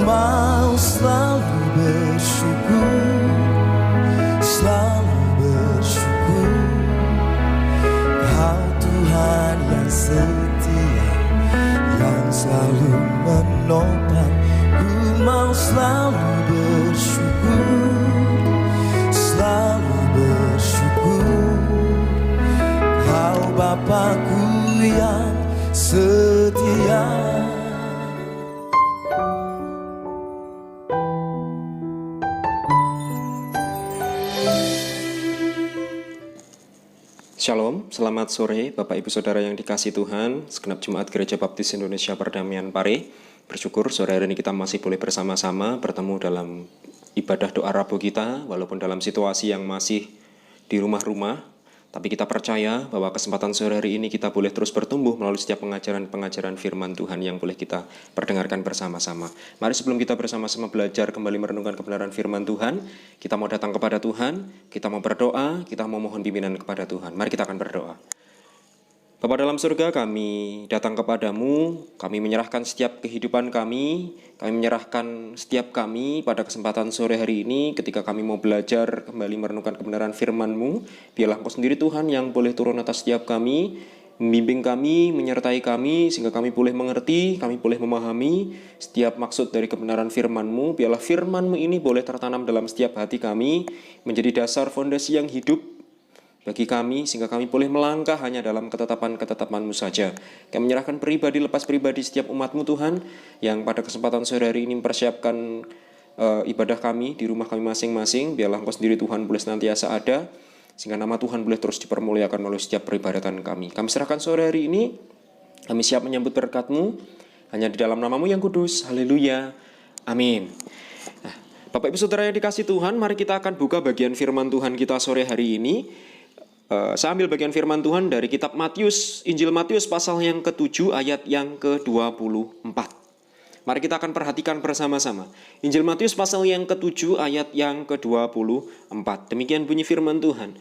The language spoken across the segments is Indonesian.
mau selalu bersyukur, selalu bersyukur. Kau Tuhan yang setia, yang selalu menopang. Ku mau selalu bersyukur, selalu bersyukur. Kau Bapakku yang setia. Shalom, selamat sore Bapak Ibu Saudara yang dikasihi Tuhan, segenap Jemaat Gereja Baptis Indonesia Perdamaian Pare. Bersyukur sore hari ini kita masih boleh bersama-sama bertemu dalam ibadah doa Rabu kita, walaupun dalam situasi yang masih di rumah-rumah. Tapi kita percaya bahwa kesempatan sore hari ini kita boleh terus bertumbuh melalui setiap pengajaran-pengajaran firman Tuhan yang boleh kita perdengarkan bersama-sama. Mari sebelum kita bersama-sama belajar kembali merenungkan kebenaran firman Tuhan, kita mau datang kepada Tuhan, kita mau berdoa, kita mau mohon pimpinan kepada Tuhan. Mari kita akan berdoa. Bapa dalam surga, kami datang kepadamu, kami menyerahkan setiap kehidupan kami menyerahkan setiap kami pada kesempatan sore hari ini ketika kami mau belajar kembali merenungkan kebenaran firman-Mu. Biarlah Engkau sendiri Tuhan yang boleh turun atas setiap kami, membimbing kami, menyertai kami, sehingga kami boleh mengerti, kami boleh memahami setiap maksud dari kebenaran firman-Mu. Biarlah firman-Mu ini boleh tertanam dalam setiap hati kami, menjadi dasar fondasi yang hidup bagi kami, sehingga kami boleh melangkah hanya dalam ketetapan-ketetapan-Mu saja. Kami menyerahkan pribadi lepas pribadi setiap umat-Mu Tuhan, yang pada kesempatan sore hari ini mempersiapkan ibadah kami di rumah kami masing-masing. Biarlah Engkau sendiri Tuhan boleh senantiasa ada, sehingga nama Tuhan boleh terus dipermuliakan melalui setiap peribadatan kami. Kami serahkan sore hari ini, kami siap menyambut berkat-Mu, hanya di dalam nama-Mu yang kudus. Haleluya, amin. Nah, Bapak Ibu Saudara yang dikasihi Tuhan, mari kita akan buka bagian firman Tuhan kita sore hari ini. Saya ambil bagian firman Tuhan dari kitab Matius, Injil Matius pasal yang ke-7 ayat yang ke-24. Mari kita akan perhatikan bersama-sama. Injil Matius pasal yang ke-7 ayat yang ke-24. Demikian bunyi firman Tuhan.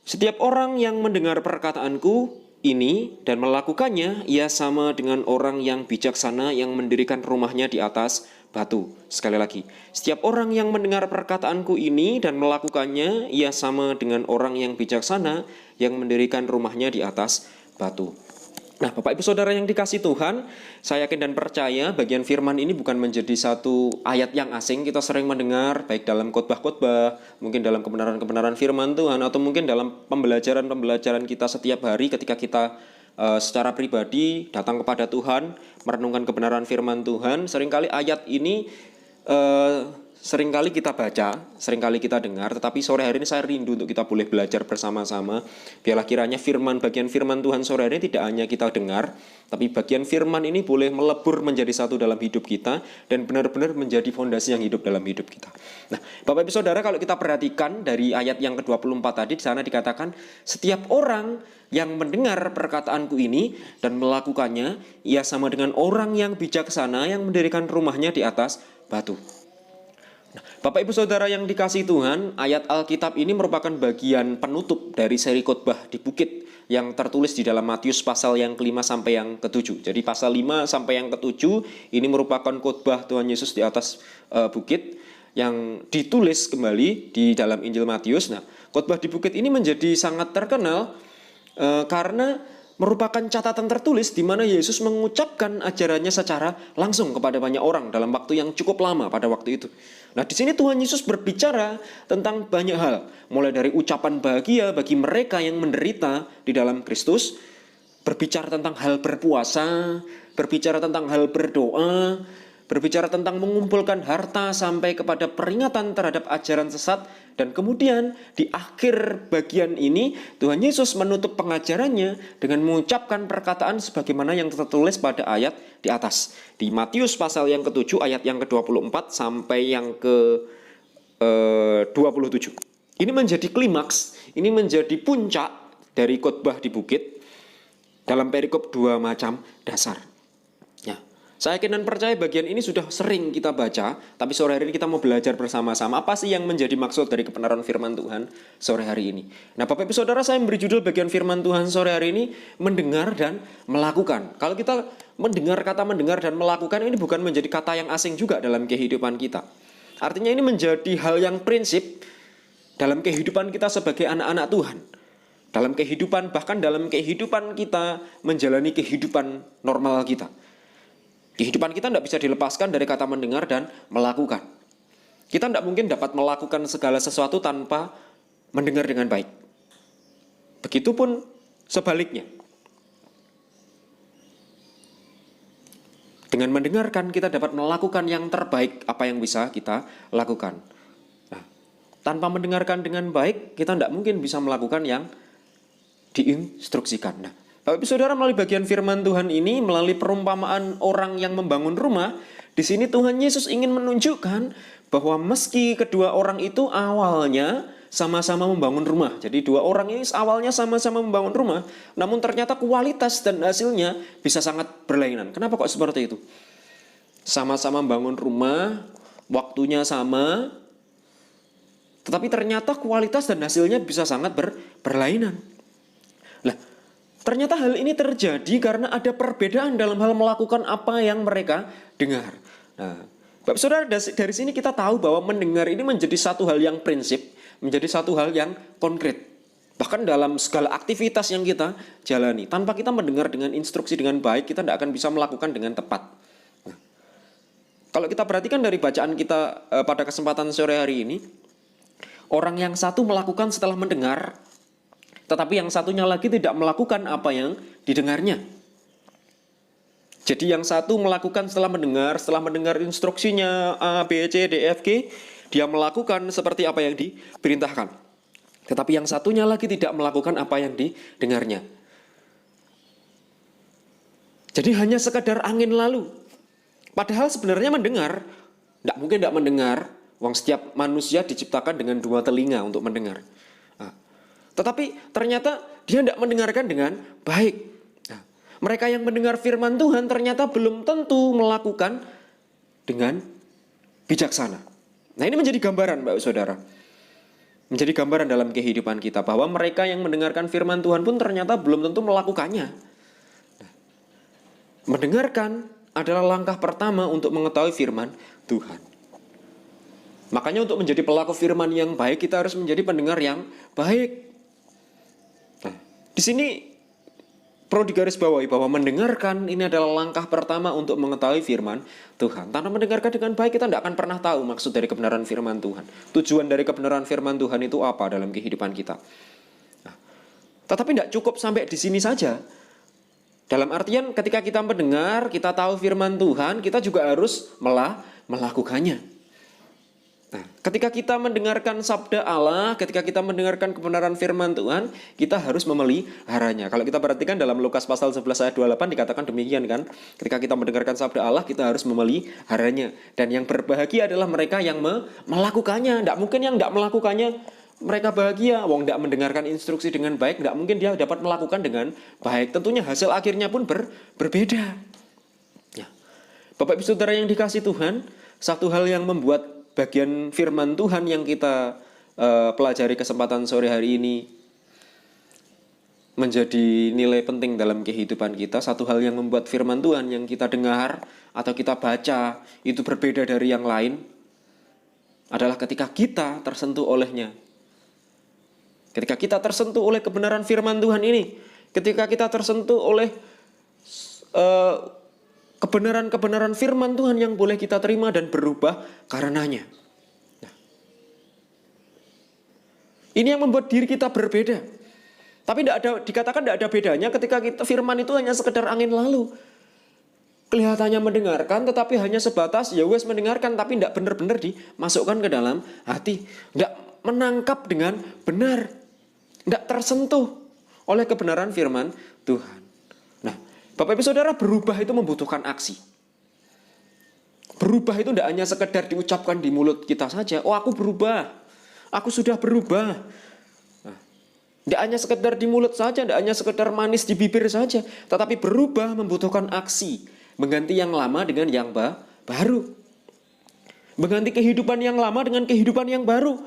Setiap orang yang mendengar perkataanku ini dan melakukannya, ia sama dengan orang yang bijaksana yang mendirikan rumahnya di atas batu. Sekali lagi, setiap orang yang mendengar perkataanku ini dan melakukannya, ia sama dengan orang yang bijaksana yang mendirikan rumahnya di atas batu. Nah, Bapak Ibu Saudara yang dikasihi Tuhan, saya yakin dan percaya bagian firman ini bukan menjadi satu ayat yang asing. Kita sering mendengar baik dalam khotbah-khotbah, mungkin dalam kebenaran-kebenaran firman Tuhan, atau mungkin dalam pembelajaran-pembelajaran kita setiap hari ketika kita secara pribadi datang kepada Tuhan, merenungkan kebenaran firman Tuhan. Seringkali ayat ini seringkali kita baca, seringkali kita dengar, tetapi sore hari ini saya rindu untuk kita boleh belajar bersama-sama. Biarlah kiranya bagian firman Tuhan sore hari ini tidak hanya kita dengar, tapi bagian firman ini boleh melebur menjadi satu dalam hidup kita dan benar-benar menjadi fondasi yang hidup dalam hidup kita. Nah, Bapak Ibu Saudara, kalau kita perhatikan dari ayat yang ke-24 tadi, di sana dikatakan setiap orang yang mendengar perkataanku ini dan melakukannya, ia sama dengan orang yang bijaksana yang mendirikan rumahnya di atas batu. Nah, Bapak Ibu Saudara yang dikasihi Tuhan, ayat Alkitab ini merupakan bagian penutup dari seri khotbah di bukit yang tertulis di dalam Matius pasal yang ke-5 sampai yang ke-7. Jadi pasal 5 sampai yang ke-7 ini merupakan khotbah Tuhan Yesus di atas bukit yang ditulis kembali di dalam Injil Matius. Nah, khotbah di bukit ini menjadi sangat terkenal karena merupakan catatan tertulis di mana Yesus mengucapkan ajarannya secara langsung kepada banyak orang dalam waktu yang cukup lama pada waktu itu. Nah, di sini Tuhan Yesus berbicara tentang banyak hal, mulai dari ucapan bahagia bagi mereka yang menderita di dalam Kristus, berbicara tentang hal berpuasa, berbicara tentang hal berdoa, berbicara tentang mengumpulkan harta sampai kepada peringatan terhadap ajaran sesat. Dan kemudian di akhir bagian ini Tuhan Yesus menutup pengajarannya dengan mengucapkan perkataan sebagaimana yang tertulis pada ayat di atas. Di Matius pasal yang ke-7 ayat yang ke-24 sampai yang ke-27. Ini menjadi klimaks, ini menjadi puncak dari khotbah di bukit dalam perikop dua macam dasar. Ya. Saya yakin dan percaya bagian ini sudah sering kita baca, tapi sore hari ini kita mau belajar bersama-sama apa sih yang menjadi maksud dari kebenaran firman Tuhan sore hari ini. Nah, Bapak Ibu Saudara, saya memberi judul bagian firman Tuhan sore hari ini, mendengar dan melakukan. Kalau kita mendengar, kata mendengar dan melakukan ini bukan menjadi kata yang asing juga dalam kehidupan kita. Artinya ini menjadi hal yang prinsip dalam kehidupan kita sebagai anak-anak Tuhan. Dalam kehidupan, bahkan dalam kehidupan kita menjalani kehidupan normal kita. Kehidupan kita tidak bisa dilepaskan dari kata mendengar dan melakukan. Kita tidak mungkin dapat melakukan segala sesuatu tanpa mendengar dengan baik. Begitupun sebaliknya. Dengan mendengarkan kita dapat melakukan yang terbaik apa yang bisa kita lakukan. Nah, tanpa mendengarkan dengan baik, kita tidak mungkin bisa melakukan yang diinstruksikan. Nah, Bapak Ibu Saudara, melalui bagian firman Tuhan ini, melalui perumpamaan orang yang membangun rumah, di sini Tuhan Yesus ingin menunjukkan bahwa meski kedua orang itu awalnya sama-sama membangun rumah. Jadi dua orang ini awalnya sama-sama membangun rumah, namun ternyata kualitas dan hasilnya bisa sangat berlainan. Kenapa kok seperti itu? Sama-sama membangun rumah, waktunya sama, tetapi ternyata kualitas dan hasilnya bisa sangat berlainan. Lah, ternyata hal ini terjadi karena ada perbedaan dalam hal melakukan apa yang mereka dengar. Nah, Bapak Saudara, dari sini kita tahu bahwa mendengar ini menjadi satu hal yang prinsip, menjadi satu hal yang konkret. Bahkan dalam segala aktivitas yang kita jalani, tanpa kita mendengar dengan instruksi dengan baik, kita tidak akan bisa melakukan dengan tepat. Nah, kalau kita perhatikan dari bacaan kita pada kesempatan sore hari ini, orang yang satu melakukan setelah mendengar, tetapi yang satunya lagi tidak melakukan apa yang didengarnya. Jadi yang satu melakukan setelah mendengar instruksinya A, B, C, D, F, G, dia melakukan seperti apa yang diperintahkan. Tetapi yang satunya lagi tidak melakukan apa yang didengarnya. Jadi hanya sekadar angin lalu. Padahal sebenarnya mendengar, tidak mungkin tidak mendengar. Wong setiap manusia diciptakan dengan dua telinga untuk mendengar. Tetapi ternyata dia tidak mendengarkan dengan baik. Nah, mereka yang mendengar firman Tuhan ternyata belum tentu melakukan dengan bijaksana. Nah, ini menjadi gambaran, Bapak Saudara. Menjadi gambaran dalam kehidupan kita bahwa mereka yang mendengarkan firman Tuhan pun ternyata belum tentu melakukannya. Nah, mendengarkan adalah langkah pertama untuk mengetahui firman Tuhan. Makanya untuk menjadi pelaku firman yang baik, kita harus menjadi pendengar yang baik. Di sini perlu digarisbawahi bahwa mendengarkan ini adalah langkah pertama untuk mengetahui firman Tuhan. Tanpa mendengarkan dengan baik, kita tidak akan pernah tahu maksud dari kebenaran firman Tuhan. Tujuan dari kebenaran firman Tuhan itu apa dalam kehidupan kita. Nah, tetapi tidak cukup sampai di sini saja. Dalam artian ketika kita mendengar, kita tahu firman Tuhan, kita juga harus melakukannya. Nah, ketika kita mendengarkan sabda Allah, ketika kita mendengarkan kebenaran firman Tuhan, kita harus memeliharanya. Kalau kita perhatikan dalam Lukas pasal 11 ayat 28 dikatakan demikian kan. Ketika kita mendengarkan sabda Allah, kita harus memeliharanya. Dan yang berbahagia adalah mereka yang melakukannya. Tidak mungkin yang tidak melakukannya mereka bahagia. Wong tidak mendengarkan instruksi dengan baik, tidak mungkin dia dapat melakukan dengan baik. Tentunya hasil akhirnya pun berbeda. Ya. Bapak Ibu Saudara yang dikasih Tuhan, satu hal yang membuat bagian firman Tuhan yang kita pelajari kesempatan sore hari ini menjadi nilai penting dalam kehidupan kita. Satu hal yang membuat firman Tuhan yang kita dengar atau kita baca itu berbeda dari yang lain adalah ketika kita tersentuh olehnya. Ketika kita tersentuh oleh kebenaran firman Tuhan ini, ketika kita tersentuh oleh kebenaran-kebenaran firman Tuhan yang boleh kita terima dan berubah karenanya. Nah, ini yang membuat diri kita berbeda. Tapi dikatakan tidak ada bedanya ketika firman itu hanya sekedar angin lalu. Kelihatannya mendengarkan tetapi hanya sebatas ya wes mendengarkan tapi tidak benar-benar dimasukkan ke dalam hati. Tidak menangkap dengan benar. Tidak tersentuh oleh kebenaran firman Tuhan. Nah, Bapak Ibu Saudara, berubah itu membutuhkan aksi. Berubah itu tidak hanya sekedar diucapkan di mulut kita saja. Oh, aku berubah. Aku sudah berubah. Nah, tidak hanya sekedar di mulut saja, tidak hanya sekedar manis di bibir saja. Tetapi berubah membutuhkan aksi. Mengganti yang lama dengan yang baru. Mengganti kehidupan yang lama dengan kehidupan yang baru.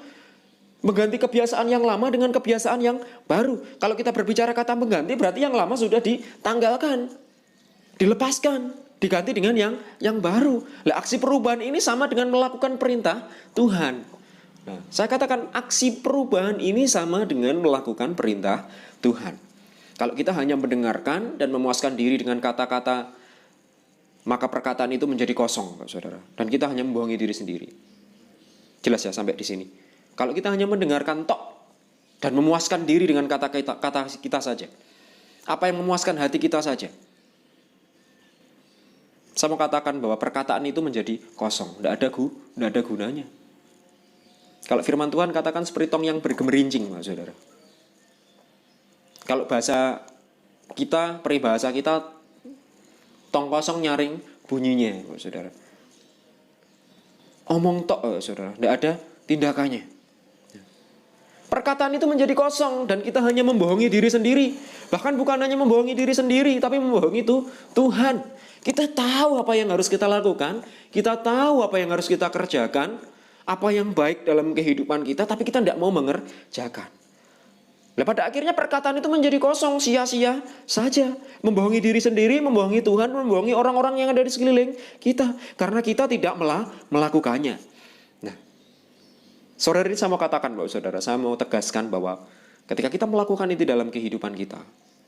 Mengganti kebiasaan yang lama dengan kebiasaan yang baru. Kalau kita berbicara kata mengganti, berarti yang lama sudah ditanggalkan, dilepaskan, diganti dengan yang baru. Lah, aksi perubahan ini sama dengan melakukan perintah Tuhan. Nah, saya katakan aksi perubahan ini sama dengan melakukan perintah Tuhan. Kalau kita hanya mendengarkan dan memuaskan diri dengan kata-kata, maka perkataan itu menjadi kosong, Pak Saudara. Dan kita hanya membohongi diri sendiri. Jelas ya sampai di sini. Kalau kita hanya mendengarkan tok dan memuaskan diri dengan kata kita saja, apa yang memuaskan hati kita saja, saya mau katakan bahwa perkataan itu menjadi kosong, tidak ada gunanya. Kalau firman Tuhan katakan seperti tong yang bergemerincing, Pak Saudara. Kalau bahasa kita, peribahasa kita, tong kosong nyaring bunyinya, Pak Saudara. Omong tok, Saudara, tidak ada tindakannya. Perkataan itu menjadi kosong dan kita hanya membohongi diri sendiri. Bahkan bukan hanya membohongi diri sendiri, tapi membohongi Tuhan. Kita tahu apa yang harus kita lakukan, kita tahu apa yang harus kita kerjakan, apa yang baik dalam kehidupan kita, tapi kita tidak mau mengerjakan. Nah, pada akhirnya perkataan itu menjadi kosong, sia-sia saja. Membohongi diri sendiri, membohongi Tuhan, membohongi orang-orang yang ada di sekeliling kita. Karena kita tidak melakukannya. Nah, sore ini saya mau katakan, Bapak Saudara, saya mau tegaskan bahwa ketika kita melakukan itu dalam kehidupan kita,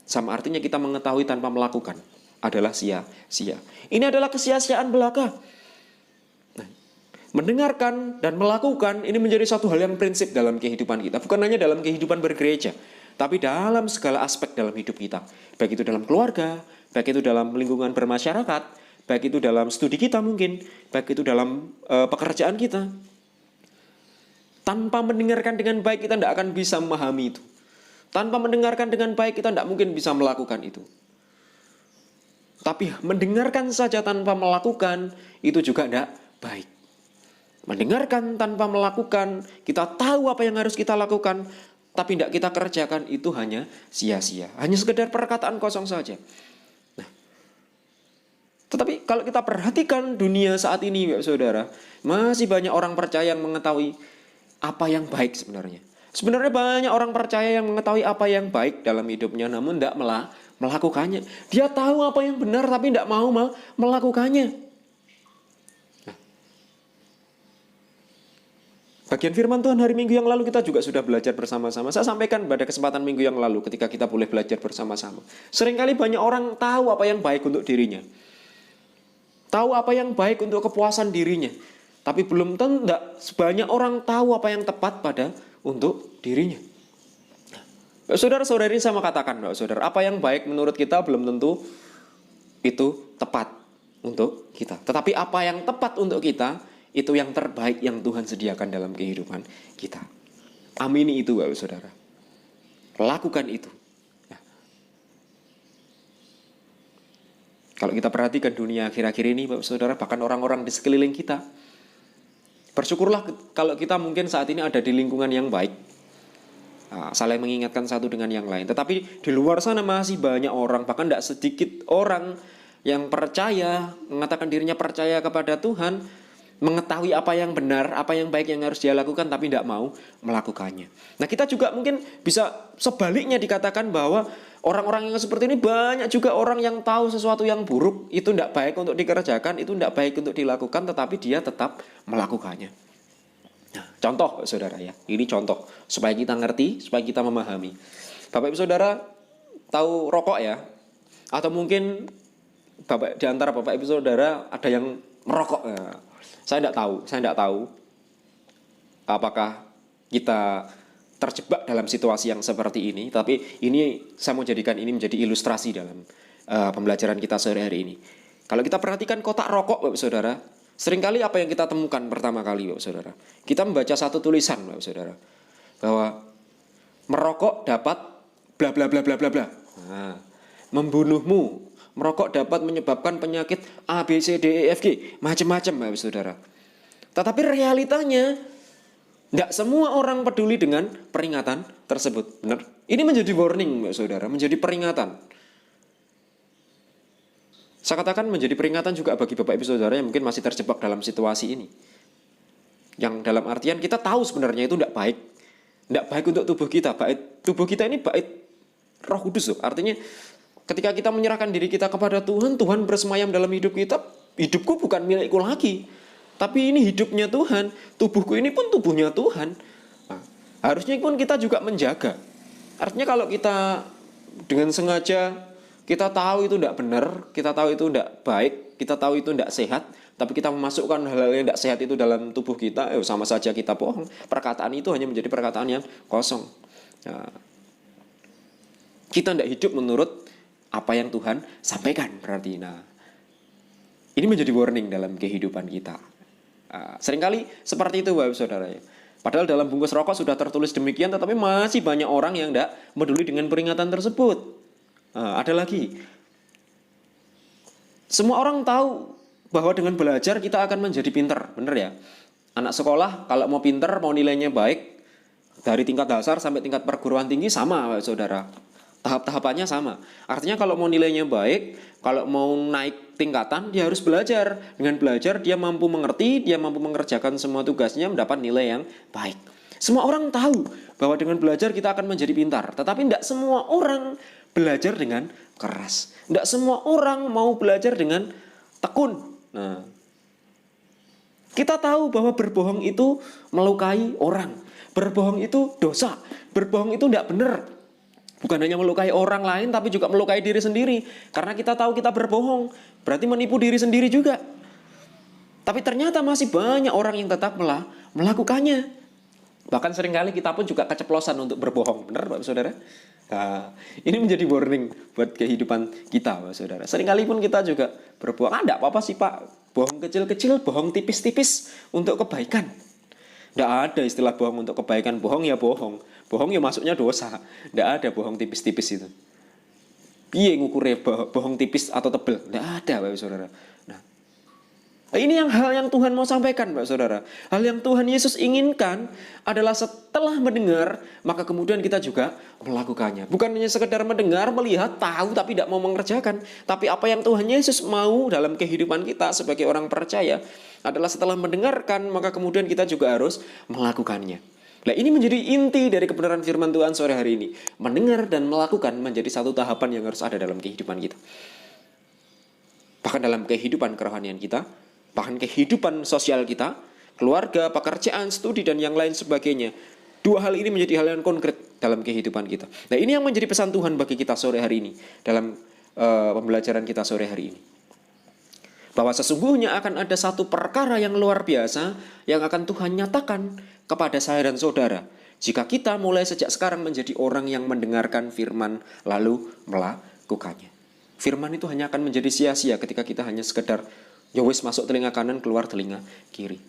sama artinya kita mengetahui tanpa melakukan adalah sia-sia. Ini adalah kesia-siaan belaka. Mendengarkan dan melakukan ini menjadi satu hal yang prinsip dalam kehidupan kita. Bukan hanya dalam kehidupan bergereja, tapi dalam segala aspek dalam hidup kita. Baik itu dalam keluarga, baik itu dalam lingkungan bermasyarakat, baik itu dalam studi kita mungkin, baik itu dalam pekerjaan kita. Tanpa mendengarkan dengan baik kita tidak akan bisa memahami itu. Tanpa mendengarkan dengan baik kita tidak mungkin bisa melakukan itu. Tapi mendengarkan saja tanpa melakukan itu juga tidak baik. Mendengarkan tanpa melakukan, kita tahu apa yang harus kita lakukan, tapi tidak kita kerjakan, itu hanya sia-sia. Hanya sekedar perkataan kosong saja. Nah, tetapi kalau kita perhatikan dunia saat ini, Bapak Saudara, masih banyak orang percaya yang mengetahui apa yang baik sebenarnya. Sebenarnya banyak orang percaya yang mengetahui apa yang baik dalam hidupnya, namun tidak melakukannya. Dia tahu apa yang benar, tapi tidak mau melakukannya. Bagian firman Tuhan hari Minggu yang lalu kita juga sudah belajar bersama-sama. Saya sampaikan pada kesempatan minggu yang lalu ketika kita boleh belajar bersama-sama. Seringkali banyak orang tahu apa yang baik untuk dirinya. Tahu apa yang baik untuk kepuasan dirinya. Tapi belum tentu sebanyak orang tahu apa yang tepat untuk dirinya. Saudara-saudari, saya mau katakan, saudara, apa yang baik menurut kita belum tentu itu tepat untuk kita. Tetapi apa yang tepat untuk kita, itu yang terbaik yang Tuhan sediakan dalam kehidupan kita. Amini itu, Bapak Saudara. Lakukan itu. Nah, kalau kita perhatikan dunia akhir-akhir ini, Bapak Saudara, bahkan orang-orang di sekeliling kita, bersyukurlah kalau kita mungkin saat ini ada di lingkungan yang baik. Nah, saling mengingatkan satu dengan yang lain. Tetapi di luar sana masih banyak orang, bahkan tidak sedikit orang yang percaya, mengatakan dirinya percaya kepada Tuhan, mengetahui apa yang benar, apa yang baik yang harus dia lakukan, tapi tidak mau melakukannya. Nah, kita juga mungkin bisa sebaliknya dikatakan bahwa orang-orang yang seperti ini banyak juga orang yang tahu sesuatu yang buruk, itu tidak baik untuk dikerjakan, itu tidak baik untuk dilakukan, tetapi dia tetap melakukannya. Nah, contoh, Saudara ya, ini contoh supaya kita ngerti, supaya kita memahami. Bapak Ibu Saudara tahu rokok ya? Atau mungkin di antara Bapak Ibu Saudara ada yang merokok ya? Saya tidak tahu apakah kita terjebak dalam situasi yang seperti ini, tapi ini saya mau jadikan ini menjadi ilustrasi dalam pembelajaran kita sore hari ini. Kalau kita perhatikan kotak rokok, Bapak Saudara, seringkali apa yang kita temukan pertama kali, Bapak Saudara, kita membaca satu tulisan, Bapak Saudara, bahwa merokok dapat bla bla bla bla bla bla. Nah, membunuhmu. Merokok dapat menyebabkan penyakit A, B, C, D, E, F, G, macam-macam, Bapak Saudara. Tetapi realitanya, tidak semua orang peduli dengan peringatan tersebut. Benar? Ini menjadi warning, Bapak Saudara, menjadi peringatan. Saya katakan menjadi peringatan juga bagi Bapak Ibu Saudara yang mungkin masih terjebak dalam situasi ini. Yang dalam artian kita tahu sebenarnya itu tidak baik. Tidak baik untuk tubuh kita. Tubuh kita ini baik Roh Kudus loh. Artinya ketika kita menyerahkan diri kita kepada Tuhan, Tuhan bersemayam dalam hidup kita. Hidupku bukan milikku lagi, tapi ini hidupnya Tuhan. Tubuhku ini pun tubuhnya Tuhan. Nah, harusnya pun kita juga menjaga. Artinya kalau kita dengan sengaja, kita tahu itu tidak benar, kita tahu itu tidak baik, kita tahu itu tidak sehat, tapi kita memasukkan hal-hal yang tidak sehat itu dalam tubuh kita, sama saja kita bohong. Perkataan itu hanya menjadi perkataan yang kosong. Nah, kita tidak hidup menurut apa yang Tuhan sampaikan berarti. Nah, ini menjadi warning dalam kehidupan kita. Seringkali seperti itu Bapak Saudara. Padahal dalam bungkus rokok sudah tertulis demikian, tetapi masih banyak orang yang tidak peduli dengan peringatan tersebut. Ada lagi. Semua orang tahu bahwa dengan belajar kita akan menjadi pintar, benar ya? Anak sekolah kalau mau pintar, mau nilainya baik, dari tingkat dasar sampai tingkat perguruan tinggi sama Bapak Saudara. Tahap-tahapannya sama. Artinya kalau mau nilainya baik, kalau mau naik tingkatan, dia harus belajar. Dengan belajar dia mampu mengerti, dia mampu mengerjakan semua tugasnya, mendapat nilai yang baik. Semua orang tahu bahwa dengan belajar kita akan menjadi pintar. Tetapi tidak semua orang belajar dengan keras. Tidak semua orang mau belajar dengan tekun. Nah, kita tahu bahwa berbohong itu melukai orang. Berbohong itu dosa. Berbohong itu tidak benar. Bukan hanya melukai orang lain, tapi juga melukai diri sendiri. Karena kita tahu kita berbohong, berarti menipu diri sendiri juga. Tapi ternyata masih banyak orang yang tetap melakukannya. Bahkan seringkali kita pun juga keceplosan untuk berbohong. Benar Bapak Saudara? Nah, ini menjadi warning buat kehidupan kita Bapak Saudara. Seringkali pun kita juga berbohong. Tidak apa-apa sih Pak, bohong kecil-kecil, bohong tipis-tipis untuk kebaikan. Tidak ada istilah bohong untuk kebaikan. Bohong ya bohong. Bohong ya masuknya dosa. Tidak ada bohong tipis-tipis itu. Piye ngukurnya bohong tipis atau tebel? Tidak ada Bapak Saudara. Nah, ini hal yang Tuhan mau sampaikan Bapak Saudara. Hal yang Tuhan Yesus inginkan adalah setelah mendengar, maka kemudian kita juga melakukannya. Bukan hanya sekedar mendengar, melihat, tahu, tapi tidak mau mengerjakan. Tapi apa yang Tuhan Yesus mau dalam kehidupan kita sebagai orang percaya adalah setelah mendengarkan, maka kemudian kita juga harus melakukannya. Nah, ini menjadi inti dari kebenaran firman Tuhan sore hari ini. Mendengar dan melakukan menjadi satu tahapan yang harus ada dalam kehidupan kita. Bahkan dalam kehidupan kerohanian kita, bahkan kehidupan sosial kita, keluarga, pekerjaan, studi, dan yang lain sebagainya. Dua hal ini menjadi hal yang konkret dalam kehidupan kita. Nah, ini yang menjadi pesan Tuhan bagi kita sore hari ini, dalam pembelajaran kita sore hari ini. Bahwa sesungguhnya akan ada satu perkara yang luar biasa yang akan Tuhan nyatakan kepada saya dan saudara. Jika kita mulai sejak sekarang menjadi orang yang mendengarkan firman lalu melakukannya. Firman itu hanya akan menjadi sia-sia ketika kita hanya sekedar ya wis masuk telinga kanan, keluar telinga kiri.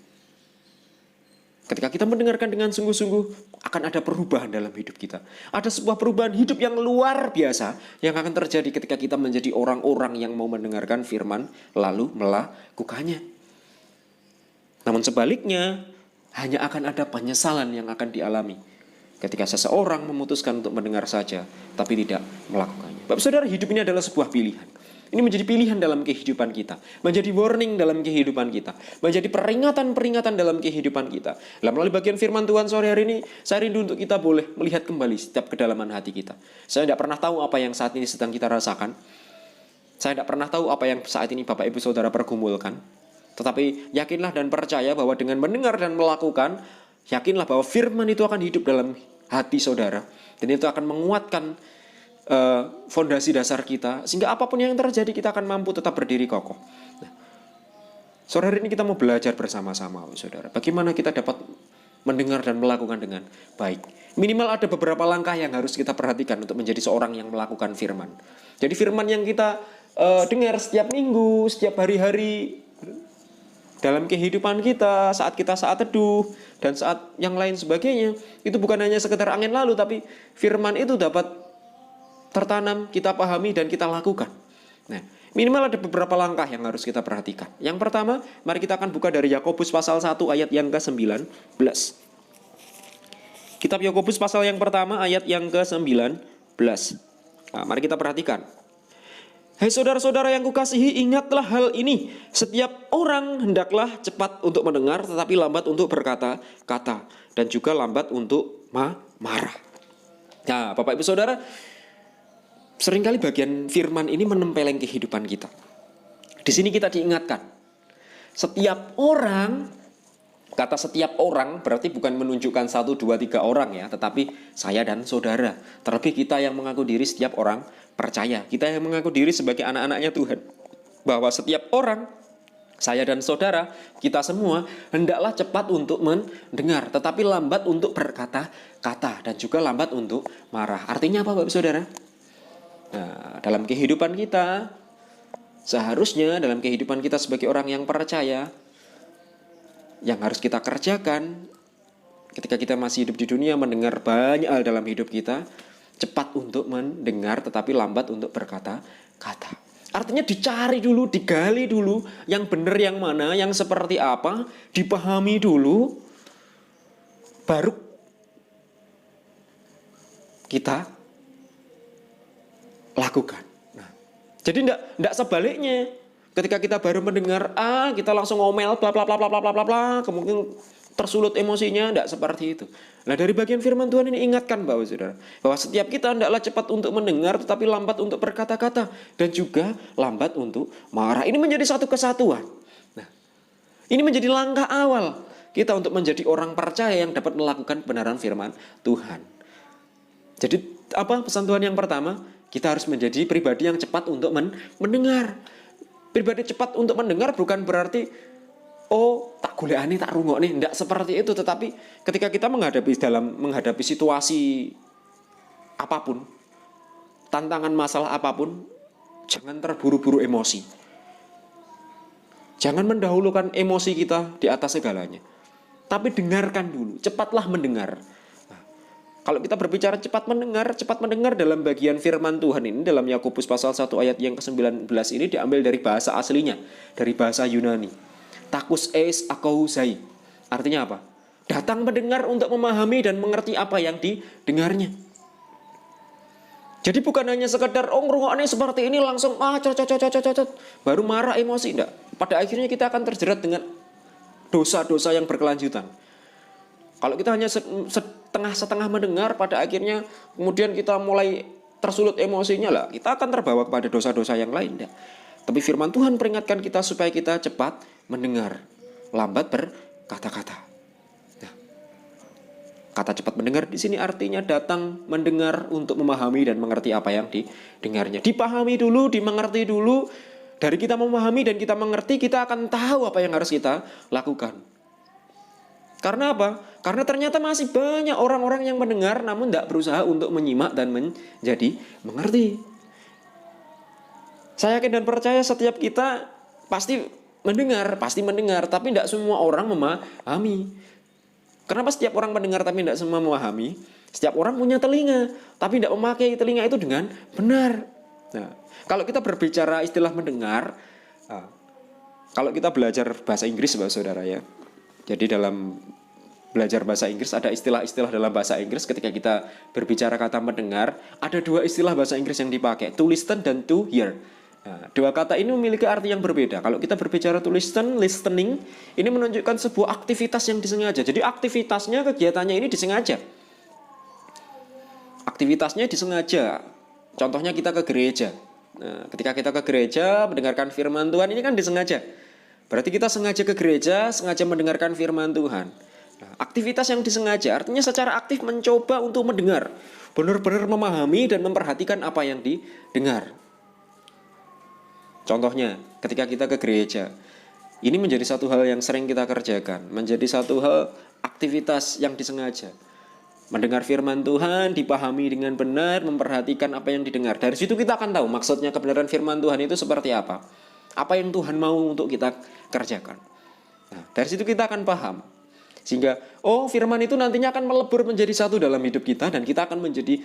Ketika kita mendengarkan dengan sungguh-sungguh, akan ada perubahan dalam hidup kita. Ada sebuah perubahan hidup yang luar biasa yang akan terjadi ketika kita menjadi orang-orang yang mau mendengarkan firman lalu melakukannya. Namun sebaliknya, hanya akan ada penyesalan yang akan dialami ketika seseorang memutuskan untuk mendengar saja, tapi tidak melakukannya. Bapak Saudara, hidup ini adalah sebuah pilihan. Ini menjadi pilihan dalam kehidupan kita, menjadi warning dalam kehidupan kita, menjadi peringatan-peringatan dalam kehidupan kita. Melalui bagian firman Tuhan sore hari ini, saya rindu untuk kita boleh melihat kembali setiap kedalaman hati kita. Saya tidak pernah tahu apa yang saat ini sedang kita rasakan. Saya tidak pernah tahu apa yang saat ini Bapak Ibu Saudara pergumulkan. Tetapi yakinlah dan percaya bahwa dengan mendengar dan melakukan, yakinlah bahwa firman itu akan hidup dalam hati saudara. Dan itu akan menguatkan fondasi dasar kita, sehingga apapun yang terjadi kita akan mampu tetap berdiri kokoh. Nah, sore hari ini kita mau belajar bersama-sama saudara, bagaimana kita dapat mendengar dan melakukan dengan baik. Minimal ada beberapa langkah yang harus kita perhatikan untuk menjadi seorang yang melakukan firman. Jadi firman yang kita dengar setiap minggu, setiap hari-hari dalam kehidupan kita, saat teduh dan saat yang lain sebagainya, itu bukan hanya sekedar angin lalu, tapi firman itu dapat tertanam, kita pahami dan kita lakukan. Nah, minimal ada beberapa langkah yang harus kita perhatikan. Yang pertama, mari kita akan buka dari Yakobus pasal 1 ayat yang ke-19. Kitab Yakobus pasal yang pertama ayat yang ke-19. Nah, mari kita perhatikan. Hai saudara-saudara yang kukasihi, ingatlah hal ini. Setiap orang hendaklah cepat untuk mendengar, tetapi lambat untuk berkata-kata, dan juga lambat untuk marah. Nah, Bapak Ibu Saudara, seringkali bagian firman ini menempeleng kehidupan kita. Di sini kita diingatkan, setiap orang, kata setiap orang berarti bukan menunjukkan 1, 2, 3 orang ya, tetapi saya dan saudara. Terlebih kita yang mengaku diri setiap orang percaya, kita yang mengaku diri sebagai anak-anaknya Tuhan, bahwa setiap orang, saya dan saudara, kita semua hendaklah cepat untuk mendengar, tetapi lambat untuk berkata-kata, dan juga lambat untuk marah. Artinya apa, Bapak Saudara? Nah, dalam kehidupan kita, seharusnya dalam kehidupan kita sebagai orang yang percaya, yang harus kita kerjakan ketika kita masih hidup di dunia, mendengar banyak hal dalam hidup kita, cepat untuk mendengar tetapi lambat untuk berkata-kata. Artinya dicari dulu, digali dulu yang benar yang mana, yang seperti apa, dipahami dulu, baru kita lakukan. Nah, jadi enggak sebaliknya. Ketika kita baru mendengar A, kita langsung ngomel bla bla bla bla bla bla bla, kemudian tersulut emosinya, enggak seperti itu. Nah, dari bagian firman Tuhan ini ingatkan Bapak Saudara, bahwa setiap kita hendaklah cepat untuk mendengar tetapi lambat untuk berkata-kata, dan juga lambat untuk marah. Ini menjadi satu kesatuan. Nah, ini menjadi langkah awal kita untuk menjadi orang percaya yang dapat melakukan kebenaran firman Tuhan. Jadi apa pesan Tuhan yang pertama? Kita harus menjadi pribadi yang cepat untuk mendengar. Pribadi cepat untuk mendengar bukan berarti tak golekane tak rungokne, enggak seperti itu, tetapi ketika kita menghadapi situasi apapun, tantangan masalah apapun, jangan terburu-buru emosi. Jangan mendahulukan emosi kita di atas segalanya. Tapi dengarkan dulu, cepatlah mendengar. Nah, kalau kita berbicara cepat mendengar dalam bagian firman Tuhan ini, dalam Yakobus pasal 1 ayat yang ke-19 ini diambil dari bahasa aslinya, dari bahasa Yunani. Takus eis akousai. Artinya apa? Datang mendengar untuk memahami dan mengerti apa yang didengarnya. Jadi bukan hanya sekedar ngrungokne seperti ini langsung baru marah emosi, enggak. Pada akhirnya kita akan terjerat dengan dosa-dosa yang berkelanjutan. Kalau kita hanya setengah-setengah mendengar, pada akhirnya kemudian kita mulai tersulut emosinya lah, kita akan terbawa kepada dosa-dosa yang lain. Enggak. Tapi firman Tuhan peringatkan kita supaya kita cepat mendengar, lambat berkata-kata. Nah, kata cepat mendengar di sini artinya datang mendengar untuk memahami dan mengerti apa yang didengarnya. Dipahami dulu, dimengerti dulu. Dari kita memahami dan kita mengerti, kita akan tahu apa yang harus kita lakukan. Karena apa? Karena ternyata masih banyak orang-orang yang mendengar namun tidak berusaha untuk menyimak dan menjadi mengerti. Saya yakin dan percaya setiap kita pasti mendengar, tapi tidak semua orang memahami. Kenapa setiap orang mendengar tapi tidak semua memahami? Setiap orang punya telinga, tapi tidak memakai telinga itu dengan benar. Nah, kalau kita berbicara istilah mendengar, kalau kita belajar bahasa Inggris, Bapak Saudara ya. Jadi dalam belajar bahasa Inggris ada istilah-istilah dalam bahasa Inggris. Ketika kita berbicara kata mendengar, ada dua istilah bahasa Inggris yang dipakai, to listen dan to hear. Nah, dua kata ini memiliki arti yang berbeda. Kalau kita berbicara to listen, listening, ini menunjukkan sebuah aktivitas yang disengaja. Jadi aktivitasnya, kegiatannya ini disengaja. Aktivitasnya disengaja. Contohnya kita ke gereja. Nah, ketika kita ke gereja mendengarkan firman Tuhan, ini kan disengaja. Berarti kita sengaja ke gereja, sengaja mendengarkan firman Tuhan. Nah, aktivitas yang disengaja artinya secara aktif mencoba untuk mendengar, benar-benar memahami dan memperhatikan apa yang didengar. Contohnya, ketika kita ke gereja, ini menjadi satu hal yang sering kita kerjakan, menjadi satu hal aktivitas yang disengaja. Mendengar firman Tuhan, dipahami dengan benar, memperhatikan apa yang didengar. Dari situ kita akan tahu maksudnya kebenaran firman Tuhan itu seperti apa. Apa yang Tuhan mau untuk kita kerjakan. Nah, dari situ kita akan paham. Sehingga, firman itu nantinya akan melebur menjadi satu dalam hidup kita, dan kita akan menjadi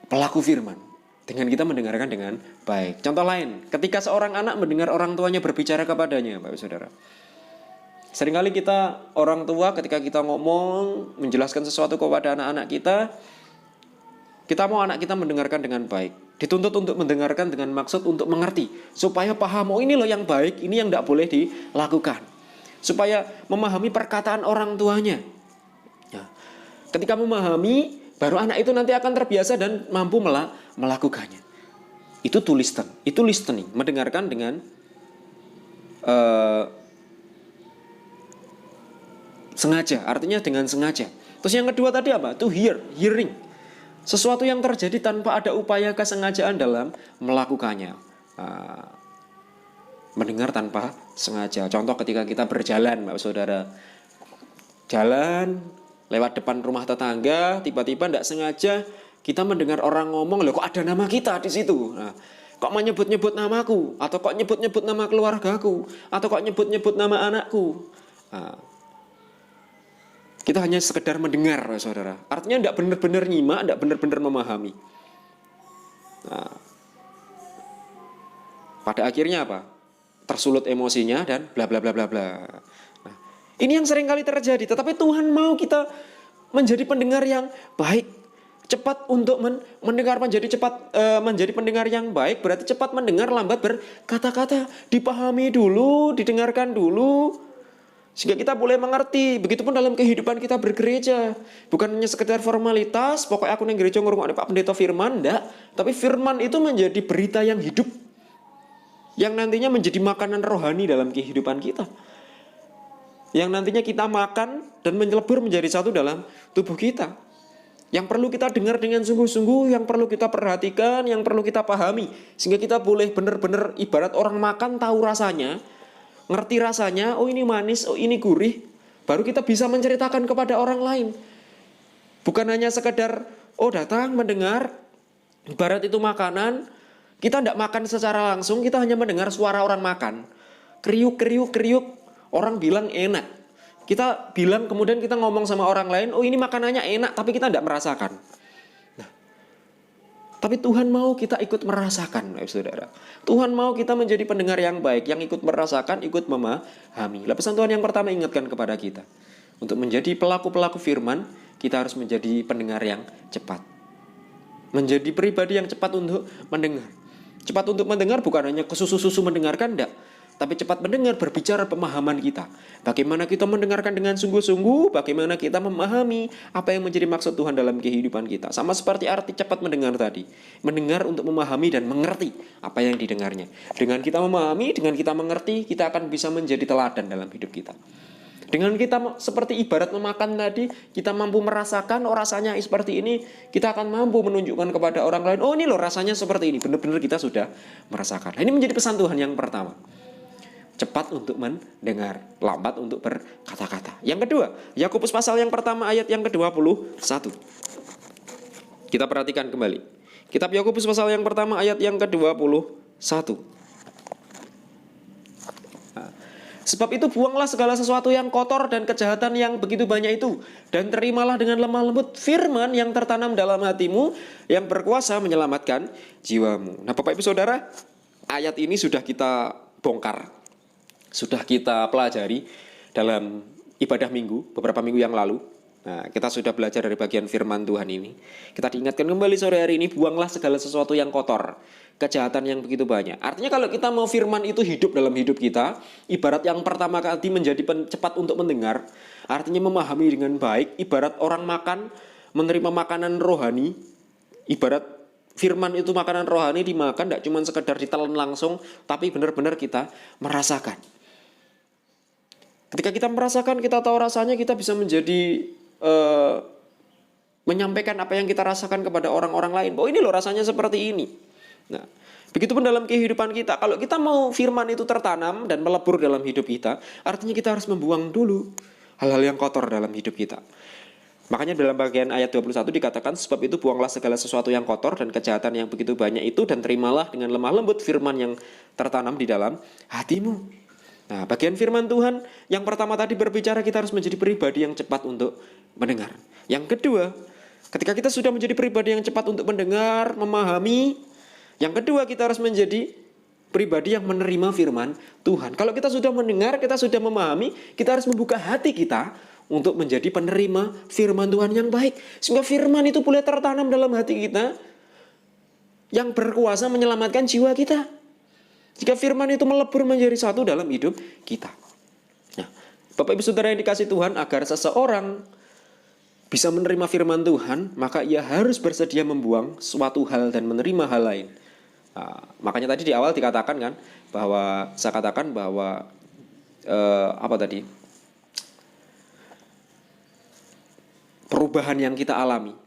pelaku firman. Dengan kita mendengarkan dengan baik. Contoh lain, ketika seorang anak mendengar orang tuanya berbicara kepadanya, Bapak Saudara. Seringkali kita orang tua ketika kita menjelaskan sesuatu kepada anak-anak kita mau anak kita mendengarkan dengan baik. Dituntut untuk mendengarkan dengan maksud untuk mengerti. Supaya paham, oh ini loh yang baik, ini yang tidak boleh dilakukan. Supaya memahami perkataan orang tuanya. Ya. Ketika memahami, baru anak itu nanti akan terbiasa dan mampu melakukannya. Itu to listen, itu listening, mendengarkan dengan sengaja, artinya dengan sengaja. Terus yang kedua tadi apa? To hear, hearing. Sesuatu yang terjadi tanpa ada upaya kesengajaan dalam melakukannya. Mendengar tanpa sengaja. Contoh ketika kita berjalan, Bapak Saudara. Jalan lewat depan rumah tetangga, tiba-tiba tidak sengaja kita mendengar orang ngomong, loh kok ada nama kita di situ. Nah, kok menyebut-nyebut namaku, atau kok nyebut-nyebut nama keluargaku, atau kok nyebut-nyebut nama anakku. Nah, kita hanya sekedar mendengar, saudara. Artinya tidak benar-benar nyimak, tidak benar-benar memahami. Nah, pada akhirnya apa? Tersulut emosinya dan bla bla bla bla bla. Nah, ini yang sering kali terjadi. Tetapi Tuhan mau kita menjadi pendengar yang baik, cepat untuk mendengar, menjadi pendengar yang baik. Berarti cepat mendengar, lambat berkata-kata, dipahami dulu, didengarkan dulu. Sehingga kita boleh mengerti. Begitupun dalam kehidupan kita bergereja. Bukan hanya sekedar formalitas, pokoknya aku yang gereja ngurung-ngurung Pak Pendeta firman, enggak. Tapi firman itu menjadi berita yang hidup. Yang nantinya menjadi makanan rohani dalam kehidupan kita. Yang nantinya kita makan dan melebur menjadi satu dalam tubuh kita. Yang perlu kita dengar dengan sungguh-sungguh, yang perlu kita perhatikan, yang perlu kita pahami. Sehingga kita boleh benar-benar ibarat orang makan tahu rasanya, ngerti rasanya, oh ini manis, oh ini gurih. Baru kita bisa menceritakan kepada orang lain. Bukan hanya sekedar, oh datang mendengar, ibarat itu makanan, kita tidak makan secara langsung, kita hanya mendengar suara orang makan. Kriuk, kriuk, kriuk, orang bilang enak. Kita bilang, kemudian kita ngomong sama orang lain, oh ini makanannya enak, tapi kita tidak merasakan. Nah, tapi Tuhan mau kita ikut merasakan, saudara. Tuhan mau kita menjadi pendengar yang baik, yang ikut merasakan, ikut memahami. Pesan Tuhan yang pertama ingatkan kepada kita. Untuk menjadi pelaku-pelaku firman, kita harus menjadi pendengar yang cepat. Menjadi pribadi yang cepat untuk mendengar. Cepat untuk mendengar bukan hanya kesusu-susu mendengarkan, enggak. Tapi cepat mendengar, berbicara pemahaman kita. Bagaimana kita mendengarkan dengan sungguh-sungguh, bagaimana kita memahami apa yang menjadi maksud Tuhan dalam kehidupan kita. Sama seperti arti cepat mendengar tadi. Mendengar untuk memahami dan mengerti apa yang didengarnya. Dengan kita memahami, dengan kita mengerti, kita akan bisa menjadi teladan dalam hidup kita. Dengan kita seperti ibarat memakan tadi, kita mampu merasakan, oh rasanya seperti ini, kita akan mampu menunjukkan kepada orang lain, oh ini loh rasanya seperti ini, benar-benar kita sudah merasakan. Nah, ini menjadi pesan Tuhan yang pertama. Cepat untuk mendengar, lambat untuk berkata-kata. Yang kedua, Yakobus pasal yang pertama ayat yang ke-21. Kita perhatikan kembali. Kitab Yakobus pasal yang pertama ayat yang ke-21. Sebab itu buanglah segala sesuatu yang kotor dan kejahatan yang begitu banyak itu, dan terimalah dengan lemah lembut firman yang tertanam dalam hatimu, yang berkuasa menyelamatkan jiwamu. Nah Bapak Ibu Saudara, ayat ini sudah kita bongkar, sudah kita pelajari dalam ibadah minggu, beberapa minggu yang lalu. Nah, kita sudah belajar dari bagian firman Tuhan ini. Kita diingatkan kembali sore hari ini, buanglah segala sesuatu yang kotor, kejahatan yang begitu banyak. Artinya kalau kita mau firman itu hidup dalam hidup kita, ibarat yang pertama kali menjadi cepat untuk mendengar, artinya memahami dengan baik, ibarat orang makan, menerima makanan rohani, ibarat firman itu makanan rohani dimakan, tidak cuma sekedar ditelan langsung, tapi benar-benar kita merasakan. Ketika kita merasakan, kita tahu rasanya, kita bisa menjadi menyampaikan apa yang kita rasakan kepada orang-orang lain. Oh ini loh rasanya seperti ini. Nah, begitupun dalam kehidupan kita. Kalau kita mau firman itu tertanam dan melebur dalam hidup kita, artinya kita harus membuang dulu hal-hal yang kotor dalam hidup kita. Makanya dalam bagian ayat 21 dikatakan, sebab itu buanglah segala sesuatu yang kotor dan kejahatan yang begitu banyak itu, dan terimalah dengan lemah lembut firman yang tertanam di dalam hatimu. Nah, bagian firman Tuhan yang pertama tadi berbicara kita harus menjadi pribadi yang cepat untuk mendengar. Yang kedua, ketika kita sudah menjadi pribadi yang cepat untuk mendengar, memahami, yang kedua kita harus menjadi pribadi yang menerima firman Tuhan. Kalau kita sudah mendengar, kita sudah memahami, kita harus membuka hati kita untuk menjadi penerima firman Tuhan yang baik. Sehingga firman itu boleh tertanam dalam hati kita. yang berkuasa menyelamatkan jiwa kita. Jika firman itu melebur menjadi satu dalam hidup kita. Nah, Bapak Ibu Saudara yang dikasihi Tuhan, agar seseorang bisa menerima firman Tuhan, maka ia harus bersedia membuang suatu hal dan menerima hal lain. Nah, makanya tadi di awal dikatakan kan, bahwa saya katakan bahwa perubahan yang kita alami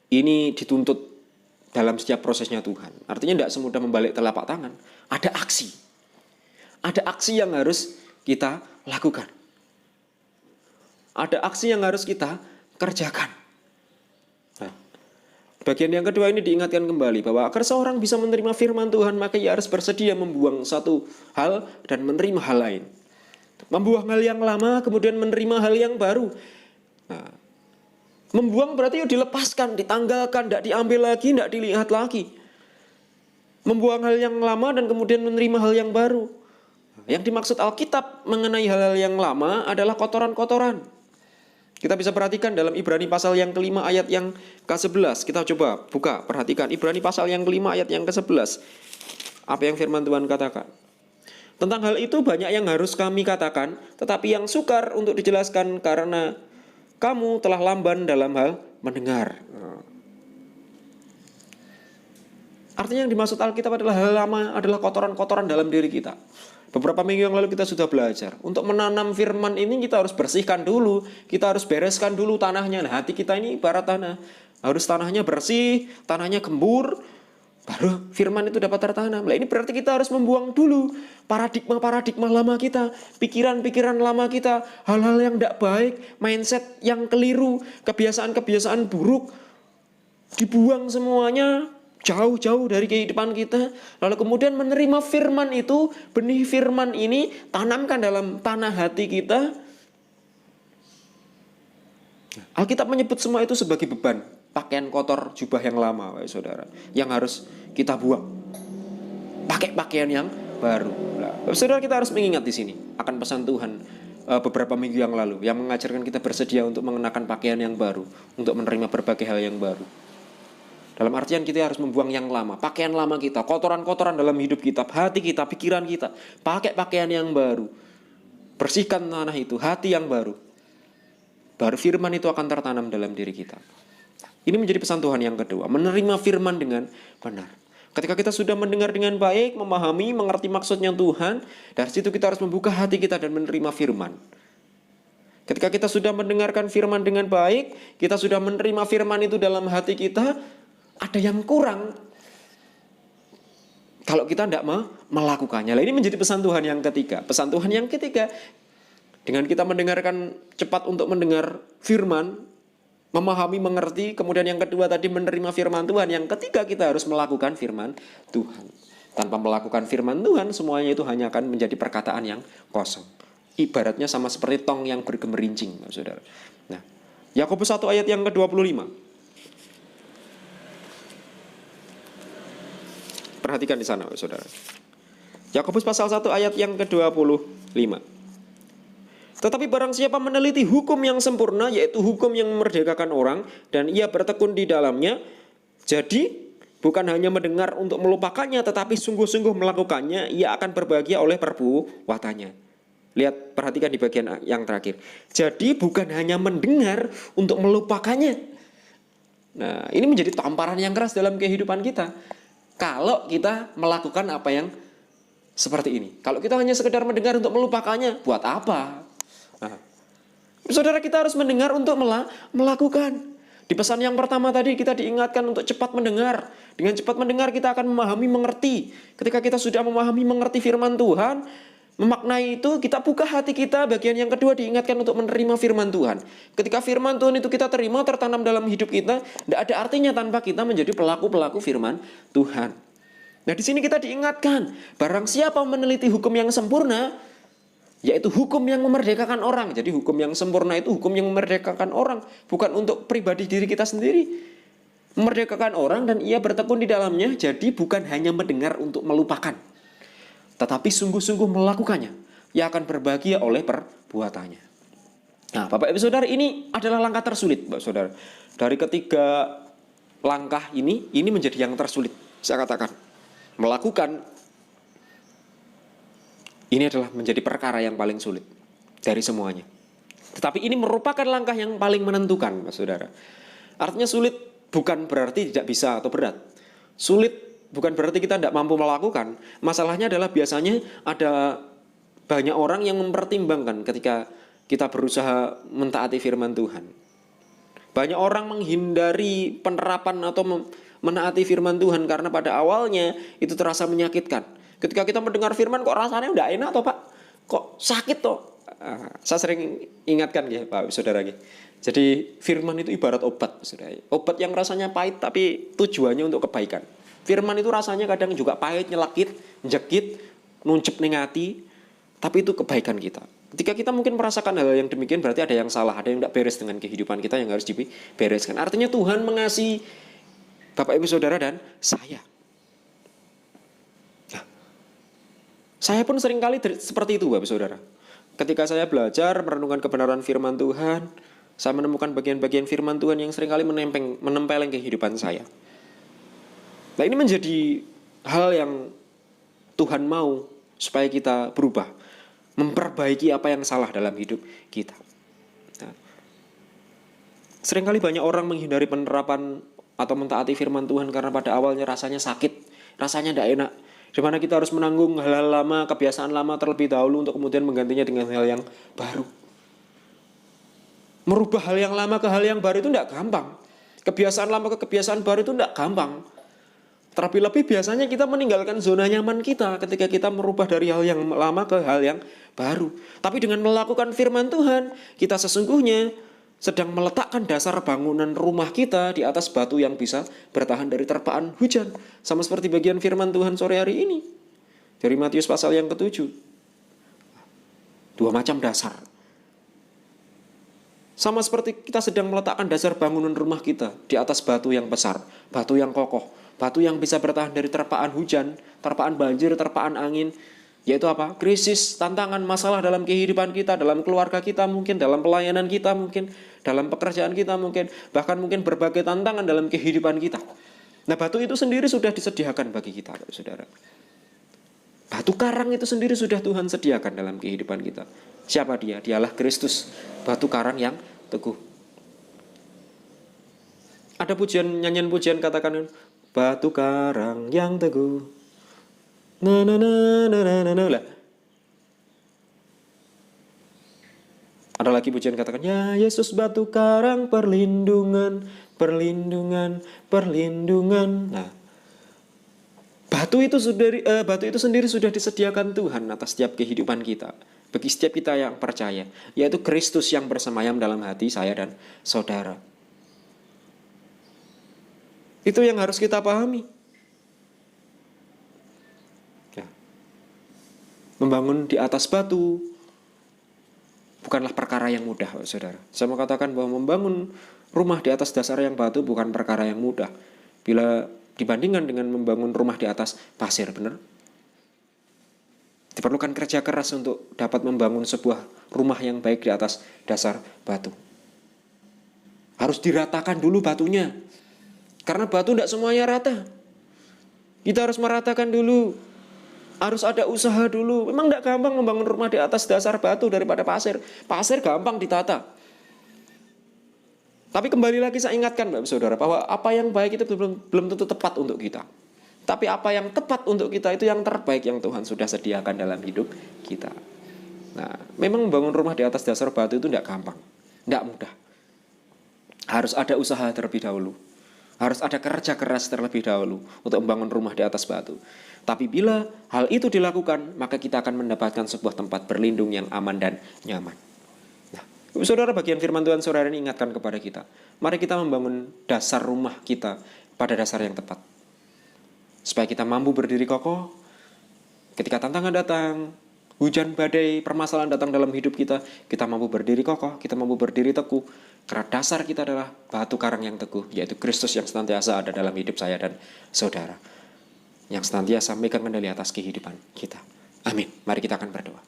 ini dituntut dalam setiap prosesnya Tuhan. Artinya tidak semudah membalik telapak tangan. Ada aksi. Ada aksi yang harus kita lakukan. Ada aksi yang harus kita kerjakan. Nah, bagian yang kedua ini diingatkan kembali bahwa agar seorang bisa menerima firman Tuhan, maka ia harus bersedia membuang satu hal dan menerima hal lain. Membuang hal yang lama, kemudian menerima hal yang baru. Nah, membuang berarti dilepaskan, ditanggalkan, tidak diambil lagi, tidak dilihat lagi. Membuang hal yang lama dan kemudian menerima hal yang baru. Yang dimaksud Alkitab mengenai hal-hal yang lama adalah kotoran-kotoran. Kita bisa perhatikan dalam Ibrani pasal yang kelima ayat yang ke-11. Kita coba buka, perhatikan Ibrani pasal yang kelima ayat yang ke-11. Apa yang firman Tuhan katakan? Tentang hal itu banyak yang harus kami katakan, tetapi yang sukar untuk dijelaskan karena kamu telah lamban dalam hal mendengar. Artinya yang dimaksud Alkitab adalah hal lama, adalah kotoran-kotoran dalam diri kita. Beberapa minggu yang lalu kita sudah belajar. Untuk menanam firman ini kita harus bersihkan dulu. Kita harus bereskan dulu tanahnya. Nah, hati kita ini ibarat tanah. Harus tanahnya bersih, tanahnya gembur. Baru firman itu dapat tertanam. Nah, ini berarti kita harus membuang dulu paradigma-paradigma lama kita. Pikiran-pikiran lama kita. Hal-hal yang tidak baik. Mindset yang keliru. Kebiasaan-kebiasaan buruk. Dibuang semuanya. Jauh-jauh dari kehidupan kita. Lalu kemudian menerima firman itu, benih firman ini tanamkan dalam tanah hati kita. Alkitab menyebut semua itu sebagai beban, pakaian kotor jubah yang lama, saudara, yang harus kita buang. Pakai pakaian yang baru. Nah, saudara, kita harus mengingat di sini akan pesan Tuhan beberapa minggu yang lalu yang mengajarkan kita bersedia untuk mengenakan pakaian yang baru, untuk menerima berbagai hal yang baru. Dalam artian kita harus membuang yang lama, pakaian lama kita, kotoran-kotoran dalam hidup kita, hati kita, pikiran kita. Pakai pakaian yang baru. Bersihkan tanah itu, hati yang baru. Baru firman itu akan tertanam dalam diri kita. Ini menjadi pesan Tuhan yang kedua, menerima firman dengan benar. Ketika kita sudah mendengar dengan baik, memahami, mengerti maksudnya Tuhan, dari situ kita harus membuka hati kita dan menerima firman. Ketika kita sudah mendengarkan firman dengan baik, kita sudah menerima firman itu dalam hati kita, ada yang kurang kalau kita tidak melakukannya. Nah, ini menjadi pesan Tuhan yang ketiga. Pesan Tuhan yang ketiga, dengan kita mendengarkan, cepat untuk mendengar firman, memahami, mengerti. Kemudian yang kedua tadi menerima firman Tuhan. Yang ketiga kita harus melakukan firman Tuhan. Tanpa melakukan firman Tuhan, semuanya itu hanya akan menjadi perkataan yang kosong. Ibaratnya sama seperti tong yang bergemerincing, saudara. Nah, Yakobus 1 ayat yang ke-25. Perhatikan di sana, saudara. Yakobus pasal 1 ayat yang ke-25. Tetapi barang siapa meneliti hukum yang sempurna, yaitu hukum yang memerdekakan orang, dan ia bertekun di dalamnya, jadi bukan hanya mendengar untuk melupakannya, tetapi sungguh-sungguh melakukannya, ia akan berbahagia oleh perbuatannya. Lihat, perhatikan di bagian yang terakhir. Jadi bukan hanya mendengar untuk melupakannya. Nah, ini menjadi tamparan yang keras dalam kehidupan kita. Kalau kita melakukan apa yang seperti ini. Kalau kita hanya sekedar mendengar untuk melupakannya, buat apa? Nah, saudara, kita harus mendengar untuk melakukan. Di pesan yang pertama tadi kita diingatkan untuk cepat mendengar. Dengan cepat mendengar kita akan memahami, mengerti. Ketika kita sudah memahami, mengerti firman Tuhan, memaknai itu, kita buka hati kita. Bagian yang kedua diingatkan untuk menerima firman Tuhan. Ketika firman Tuhan itu kita terima, tertanam dalam hidup kita, tidak ada artinya tanpa kita menjadi pelaku-pelaku firman Tuhan. Nah, di sini kita diingatkan, barang siapa meneliti hukum yang sempurna, yaitu hukum yang memerdekakan orang. Jadi hukum yang sempurna itu hukum yang memerdekakan orang, bukan untuk pribadi diri kita sendiri. Memerdekakan orang dan ia bertekun di dalamnya, jadi bukan hanya mendengar untuk melupakan, tetapi sungguh-sungguh melakukannya. Ia akan berbahagia oleh perbuatannya. Nah, Bapak Ibu Saudara, ini adalah langkah tersulit, Bapak Saudara. Dari ketiga langkah ini menjadi yang tersulit. Saya katakan, melakukan ini adalah menjadi perkara yang paling sulit dari semuanya. Tetapi ini merupakan langkah yang paling menentukan, Mas Saudara. Artinya sulit bukan berarti tidak bisa atau berat. Sulit bukan berarti kita tidak mampu melakukan. Masalahnya adalah biasanya ada banyak orang yang mempertimbangkan ketika kita berusaha mentaati firman Tuhan. Banyak orang menghindari penerapan atau menaati firman Tuhan karena pada awalnya itu terasa menyakitkan. Ketika kita mendengar firman kok rasanya udah enak toh Pak, kok sakit toh. Saya sering ingatkan ya Pak Saudara. Jadi firman itu ibarat obat Saudara. Obat yang rasanya pahit tapi tujuannya untuk kebaikan. Firman itu rasanya kadang juga pahit, nyelekit, jekit, nuncep ning ati, tapi itu kebaikan kita. Ketika kita mungkin merasakan hal yang demikian berarti ada yang salah, ada yang tidak beres dengan kehidupan kita yang harus dibereskan. Artinya Tuhan mengasihi Bapak Ibu Saudara dan saya. Nah, saya pun seringkali seperti itu Bapak Saudara. Ketika saya belajar merenungkan kebenaran firman Tuhan, saya menemukan bagian-bagian firman Tuhan yang seringkali menempeleng kehidupan saya. Nah, ini menjadi hal yang Tuhan mau supaya kita berubah, memperbaiki apa yang salah dalam hidup kita. Nah, seringkali banyak orang menghindari penerapan atau mentaati firman Tuhan karena pada awalnya rasanya sakit, rasanya tidak enak. Di mana kita harus menanggung hal-hal lama, kebiasaan lama terlebih dahulu untuk kemudian menggantinya dengan hal yang baru. Merubah hal yang lama ke hal yang baru itu tidak gampang. Kebiasaan lama ke kebiasaan baru itu tidak gampang. Terlebih-lebih biasanya kita meninggalkan zona nyaman kita ketika kita merubah dari hal yang lama ke hal yang baru. Tapi dengan melakukan firman Tuhan, kita sesungguhnya sedang meletakkan dasar bangunan rumah kita di atas batu yang bisa bertahan dari terpaan hujan. Sama seperti bagian firman Tuhan sore hari ini. Dari Matius pasal yang ke-7. Dua macam dasar. Sama seperti kita sedang meletakkan dasar bangunan rumah kita di atas batu yang besar, batu yang kokoh, batu yang bisa bertahan dari terpaan hujan, terpaan banjir, terpaan angin. Yaitu apa? Krisis, tantangan, masalah dalam kehidupan kita, dalam keluarga kita mungkin, dalam pelayanan kita mungkin, dalam pekerjaan kita mungkin, bahkan mungkin berbagai tantangan dalam kehidupan kita. Nah, batu itu sendiri sudah disediakan bagi kita, Saudara. Batu karang itu sendiri sudah Tuhan sediakan dalam kehidupan kita. Siapa dia? Dialah Kristus, batu karang yang teguh. Ada nyanyian pujian katakan, batu karang yang teguh. Nah. Ada lagi pujian katakan, ya Yesus batu karang perlindungan. Nah, batu itu sendiri sudah disediakan Tuhan atas setiap kehidupan kita, bagi setiap kita yang percaya, yaitu Kristus yang bersemayam dalam hati saya dan saudara. Itu yang harus kita pahami. Membangun di atas batu bukanlah perkara yang mudah, Saudara. Saya mau katakan bahwa membangun rumah di atas dasar yang batu bukan perkara yang mudah. Bila dibandingkan dengan membangun rumah di atas pasir, benar? Diperlukan kerja keras untuk dapat membangun sebuah rumah yang baik di atas dasar batu. Harus diratakan dulu batunya. Karena batu tidak semuanya rata. Kita harus meratakan dulu. Harus ada usaha dulu. Memang tidak gampang membangun rumah di atas dasar batu daripada pasir. Pasir gampang ditata. Tapi kembali lagi saya ingatkan Bapak Saudara bahwa apa yang baik itu belum tentu tepat untuk kita. Tapi apa yang tepat untuk kita itu yang terbaik yang Tuhan sudah sediakan dalam hidup kita. Nah, memang membangun rumah di atas dasar batu itu tidak gampang. Tidak mudah. Harus ada usaha terlebih dahulu. Harus ada kerja keras terlebih dahulu untuk membangun rumah di atas batu. Tapi bila hal itu dilakukan, maka kita akan mendapatkan sebuah tempat berlindung yang aman dan nyaman. Nah, Saudara, bagian firman Tuhan sore ini ingatkan kepada kita. Mari kita membangun dasar rumah kita pada dasar yang tepat. Supaya kita mampu berdiri kokoh ketika tantangan datang, hujan, badai, permasalahan datang dalam hidup kita mampu berdiri kokoh, kita mampu berdiri teguh. Karena dasar kita adalah batu karang yang teguh, yaitu Kristus yang senantiasa ada dalam hidup saya dan saudara. Yang senantiasa megang kendali atas kehidupan kita. Amin. Mari kita akan berdoa.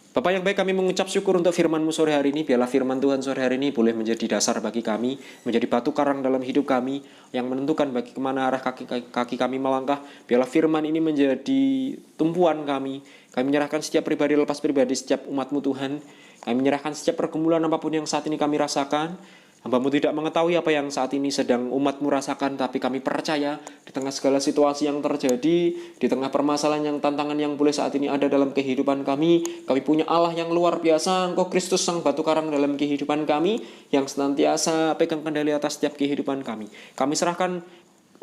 Bapa yang baik, kami mengucap syukur untuk firman-Mu sore hari ini. Biarlah firman Tuhan sore hari ini boleh menjadi dasar bagi kami, menjadi batu karang dalam hidup kami, yang menentukan bagi kemana arah kaki kami melangkah. Biarlah firman ini menjadi tumpuan kami. Kami menyerahkan setiap pribadi lepas pribadi, setiap umat-Mu Tuhan. Kami menyerahkan setiap pergumulan apapun yang saat ini kami rasakan. Hamba-Mu tidak mengetahui apa yang saat ini sedang umat-Mu rasakan, tapi kami percaya di tengah segala situasi yang terjadi, di tengah permasalahan yang tantangan yang boleh saat ini ada dalam kehidupan kami punya Allah yang luar biasa. Engkau Kristus sang batu karang dalam kehidupan kami, yang senantiasa pegang kendali atas setiap kehidupan kami. Kami serahkan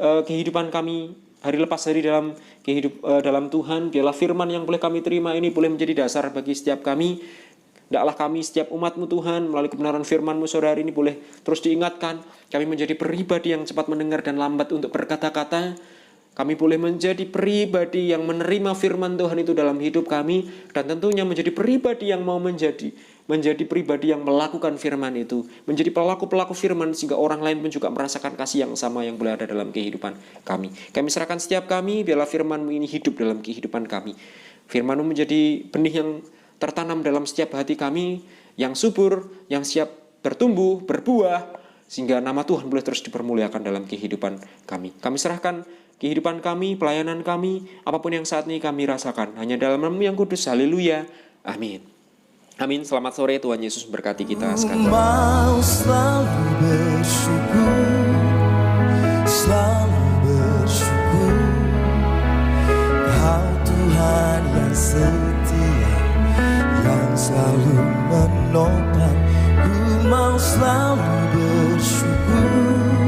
kehidupan kami hari lepas hari dalam dalam Tuhan. Biarlah firman yang boleh kami terima ini boleh menjadi dasar bagi setiap kami. Hendaklah kami setiap umat-Mu Tuhan melalui kebenaran firman-Mu sore hari ini boleh terus diingatkan. Kami menjadi pribadi yang cepat mendengar dan lambat untuk berkata-kata. Kami boleh menjadi pribadi yang menerima firman Tuhan itu dalam hidup kami. Dan tentunya menjadi pribadi yang mau menjadi pribadi yang melakukan firman itu. Menjadi pelaku-pelaku firman sehingga orang lain pun juga merasakan kasih yang sama yang boleh ada dalam kehidupan kami. Kami serahkan setiap kami, biarlah firman-Mu ini hidup dalam kehidupan kami. Firman-Mu menjadi benih yang tertanam dalam setiap hati kami, yang subur, yang siap bertumbuh, berbuah, sehingga nama Tuhan boleh terus dipermuliakan dalam kehidupan kami. Kami serahkan kehidupan kami, pelayanan kami, apapun yang saat ini kami rasakan, hanya dalam nama yang kudus. Haleluya, amin. Amin. Selamat sore, Tuhan Yesus berkati kita sekalian. Mau selalu bersyukur, selalu bersyukur. Kau Tuhan yang setia, yang selalu menopang. Ku mau selalu bersyukur,